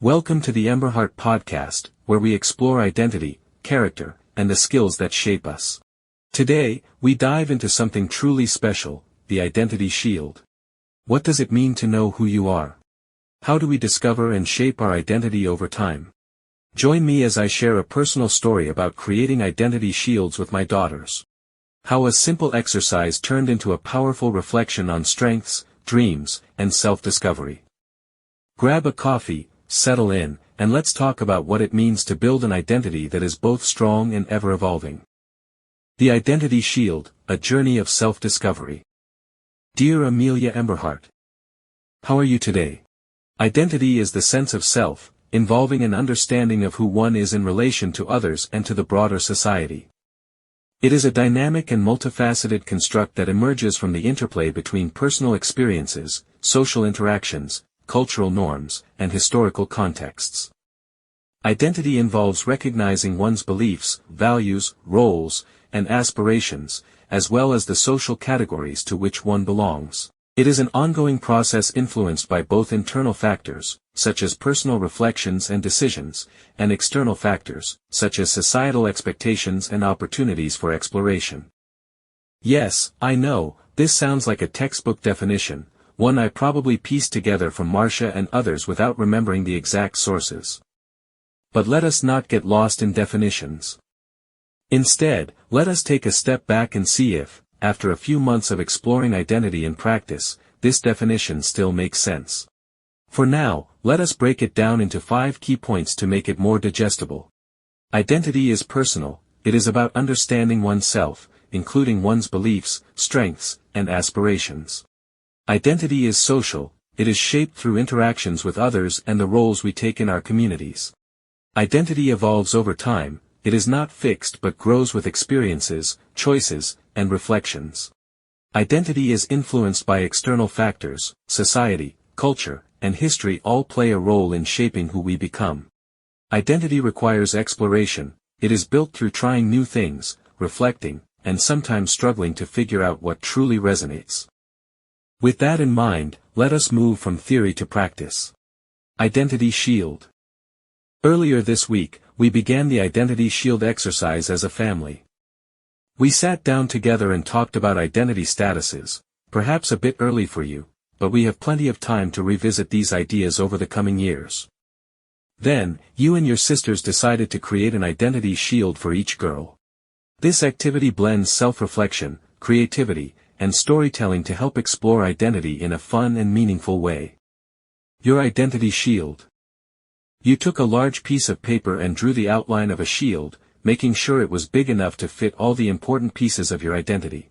Welcome to the Emberhart podcast, where we explore identity, character, and the skills that shape us. Today, we dive into something truly special, the identity shield. What does it mean to know who you are? How do we discover and shape our identity over time? Join me as I share a personal story about creating identity shields with my daughters. How a simple exercise turned into a powerful reflection on strengths, dreams, and self-discovery. Grab a coffee, settle in, and let's talk about what it means to build an identity that is both strong and ever-evolving. The Identity Shield, a journey of self-discovery. Dear Amelia Emberhart, how are you today? Identity is the sense of self, involving an understanding of who one is in relation to others and to the broader society. It is a dynamic and multifaceted construct that emerges from the interplay between personal experiences, social interactions, cultural norms, and historical contexts. Identity involves recognizing one's beliefs, values, roles, and aspirations, as well as the social categories to which one belongs. It is an ongoing process influenced by both internal factors, such as personal reflections and decisions, and external factors, such as societal expectations and opportunities for exploration. Yes, I know, this sounds like a textbook definition, one I probably pieced together from Marcia and others without remembering the exact sources. But let us not get lost in definitions. Instead, let us take a step back and see if, after a few months of exploring identity in practice, this definition still makes sense. For now, let us break it down into 5 key points to make it more digestible. Identity is personal, it is about understanding oneself, including one's beliefs, strengths, and aspirations. Identity is social, it is shaped through interactions with others and the roles we take in our communities. Identity evolves over time, it is not fixed but grows with experiences, choices, and reflections. Identity is influenced by external factors, society, culture, and history all play a role in shaping who we become. Identity requires exploration, it is built through trying new things, reflecting, and sometimes struggling to figure out what truly resonates. With that in mind, let us move from theory to practice. Identity Shield. Earlier this week, we began the Identity Shield exercise as a family. We sat down together and talked about identity statuses, perhaps a bit early for you, but we have plenty of time to revisit these ideas over the coming years. Then, you and your sisters decided to create an identity shield for each girl. This activity blends self-reflection, creativity, and storytelling to help explore identity in a fun and meaningful way. Your identity shield. You took a large piece of paper and drew the outline of a shield, making sure it was big enough to fit all the important pieces of your identity.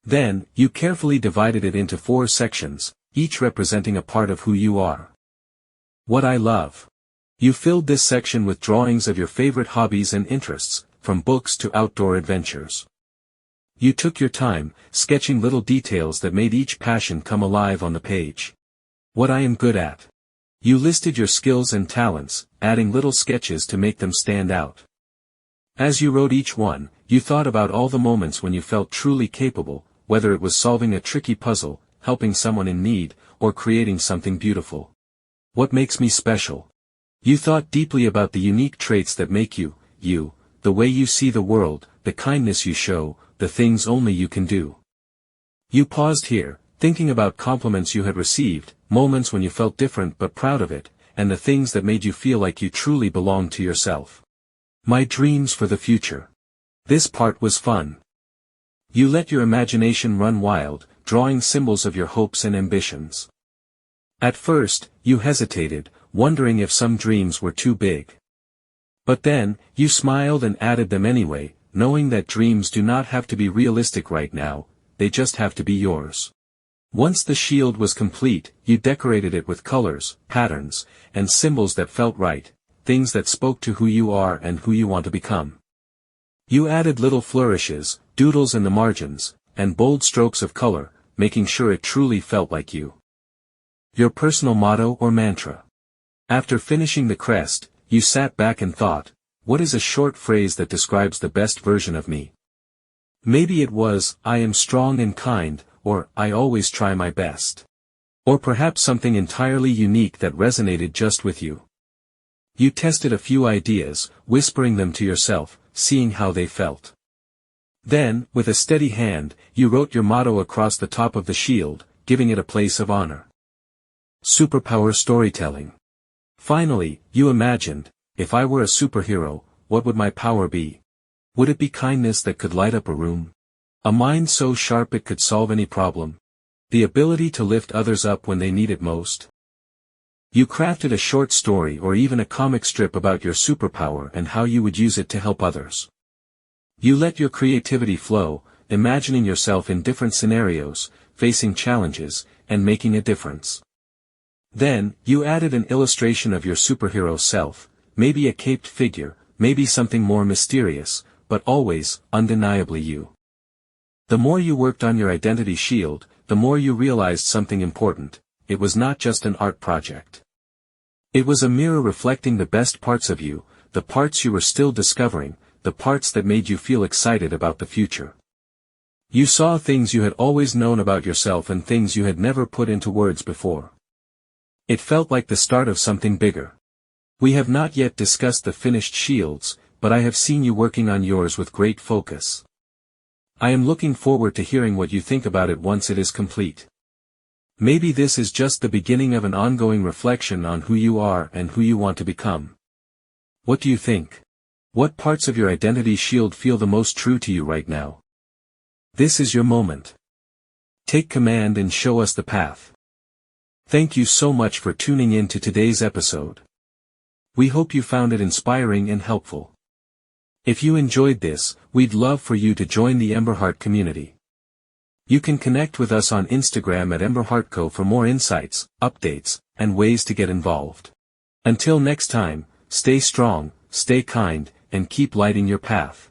Then, you carefully divided it into 4 sections, each representing a part of who you are. What I love. You filled this section with drawings of your favorite hobbies and interests, from books to outdoor adventures. You took your time, sketching little details that made each passion come alive on the page. What I am good at. You listed your skills and talents, adding little sketches to make them stand out. As you wrote each one, you thought about all the moments when you felt truly capable, whether it was solving a tricky puzzle, helping someone in need, or creating something beautiful. What makes me special? You thought deeply about the unique traits that make you, you, the way you see the world, the kindness you show, the things only you can do. You paused here, thinking about compliments you had received, moments when you felt different but proud of it, and the things that made you feel like you truly belonged to yourself. My dreams for the future. This part was fun. You let your imagination run wild, drawing symbols of your hopes and ambitions. At first, you hesitated, wondering if some dreams were too big. But then, you smiled and added them anyway, knowing that dreams do not have to be realistic right now, they just have to be yours. Once the shield was complete, you decorated it with colors, patterns, and symbols that felt right, things that spoke to who you are and who you want to become. You added little flourishes, doodles in the margins, and bold strokes of color, making sure it truly felt like you. Your personal motto or mantra. After finishing the crest, you sat back and thought, what is a short phrase that describes the best version of me? Maybe it was, I am strong and kind, or I always try my best. Or perhaps something entirely unique that resonated just with you. You tested a few ideas, whispering them to yourself, seeing how they felt. Then, with a steady hand, you wrote your motto across the top of the shield, giving it a place of honor. Superpower storytelling. Finally, you imagined, if I were a superhero, what would my power be? Would it be kindness that could light up a room? A mind so sharp it could solve any problem? The ability to lift others up when they need it most? You crafted a short story or even a comic strip about your superpower and how you would use it to help others. You let your creativity flow, imagining yourself in different scenarios, facing challenges, and making a difference. Then, you added an illustration of your superhero self, maybe a caped figure, maybe something more mysterious, but always, undeniably you. The more you worked on your identity shield, the more you realized something important: it was not just an art project. It was a mirror reflecting the best parts of you, the parts you were still discovering, the parts that made you feel excited about the future. You saw things you had always known about yourself and things you had never put into words before. It felt like the start of something bigger. We have not yet discussed the finished shields, but I have seen you working on yours with great focus. I am looking forward to hearing what you think about it once it is complete. Maybe this is just the beginning of an ongoing reflection on who you are and who you want to become. What do you think? What parts of your identity shield feel the most true to you right now? This is your moment. Take command and show us the path. Thank you so much for tuning in to today's episode. We hope you found it inspiring and helpful. If you enjoyed this, we'd love for you to join the Emberhart community. You can connect with us on Instagram at EmberhartCo for more insights, updates, and ways to get involved. Until next time, stay strong, stay kind, and keep lighting your path.